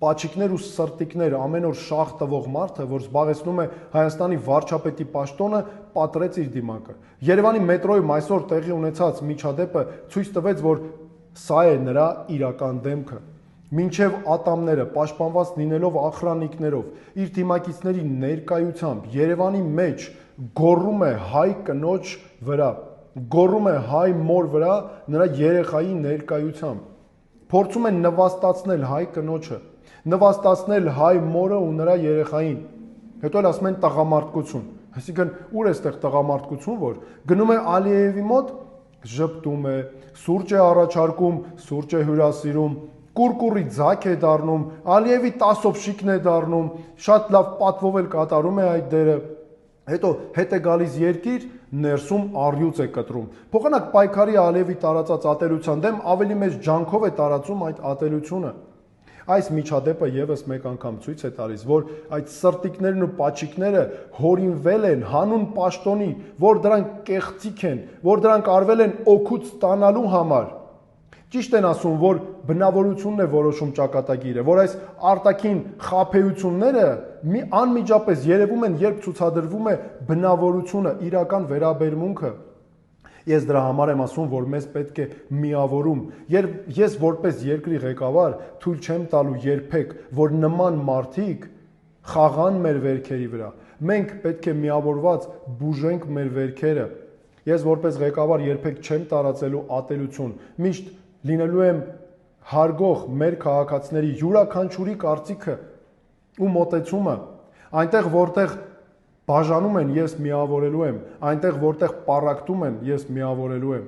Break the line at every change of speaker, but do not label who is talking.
պաչիկներ ու սրտիկներ ամեն օր շաղ տվող մարդը, որ զբաղեցնում է Հայաստանի վարչապետի պաշտոնը, պատրեց իր դիմակը։ Երևանի մետրոյում այսօր տեղի ունեցած միջադեպը ցույց տվեց, որ սա է նրա իրական դեմքը։ Մինչև ատամները պաշտպանված լինելով ախրանիկներով, իր դիմակիցների ներկայությամբ Երևանի մեջ գոռում է հայ կնոջ վրա, գոռում է հայ մոր վրա նրա երեխայի ներկայությամբ, փորձում է նվաստացնել հայ կնոջը, նվաստացնել հայ մորը ու նրա երեխային, հետո էլ ասում են տղամարդկություն, այսինքն ուր է այստեղ տղամարդկություն, որ գնում է Ալիևի մոտ, ժպտում է, սուրճ է առաջարկում, սուրճ է հյուրասիրում, կուրկուրի ձակ է դառնում, Ալիևի 10 ովշիկն է դառնում, շատ լավ պատվով էլ կատարում է այդ դերը, հետո հետ է գալիս երկիր, ներսում առյուծ է կտրում։ Փոխանակ պայքարի Ալիևի տարածած ատելության դեմ ավելի մեծ ջանքով է տարածում այդ ատելությունը։ Այս միջադեպը եւս մեկ անգամ ցույց է տալիս, որ այդ սրտիկներն ու պաչիկները հորինվել են հանուն պաշտոնի, որ դրանք կեղծիք են, որ դրանք արվել են օգուտ ստանալու համար։ Ճիշտ են ասում, որ բնավորությունն է որոշում ճակատագիրը, որ այս արտաքին խաբեությունները անմիջապես երևում են, երբ ցուցադրվում է բնավորությունը, իրական վերաբերմունքը։ Ես դրա համար եմ ասում, որ մեզ պետք է միավորում։ Ես որպես երկրի ղեկավար թույլ չեմ տալու երբեք, որ նման մարդիկ խաղան մեր վերքերի վրա։ Մենք պետք է միավորված բուժենք մեր վերքերը։ Ես որպես ղեկավար երբեք չեմ տարածելու ատելություն։ Միշտ լինելու եմ հարգող մեր քաղաքացիների յուրաքանչյուրի կարծիքը ու մոտեցումը, այնտեղ որտեղ բաժանում են, ես միավորելու եմ, այնտեղ որտեղ պառակտում են, ես միավորելու եմ։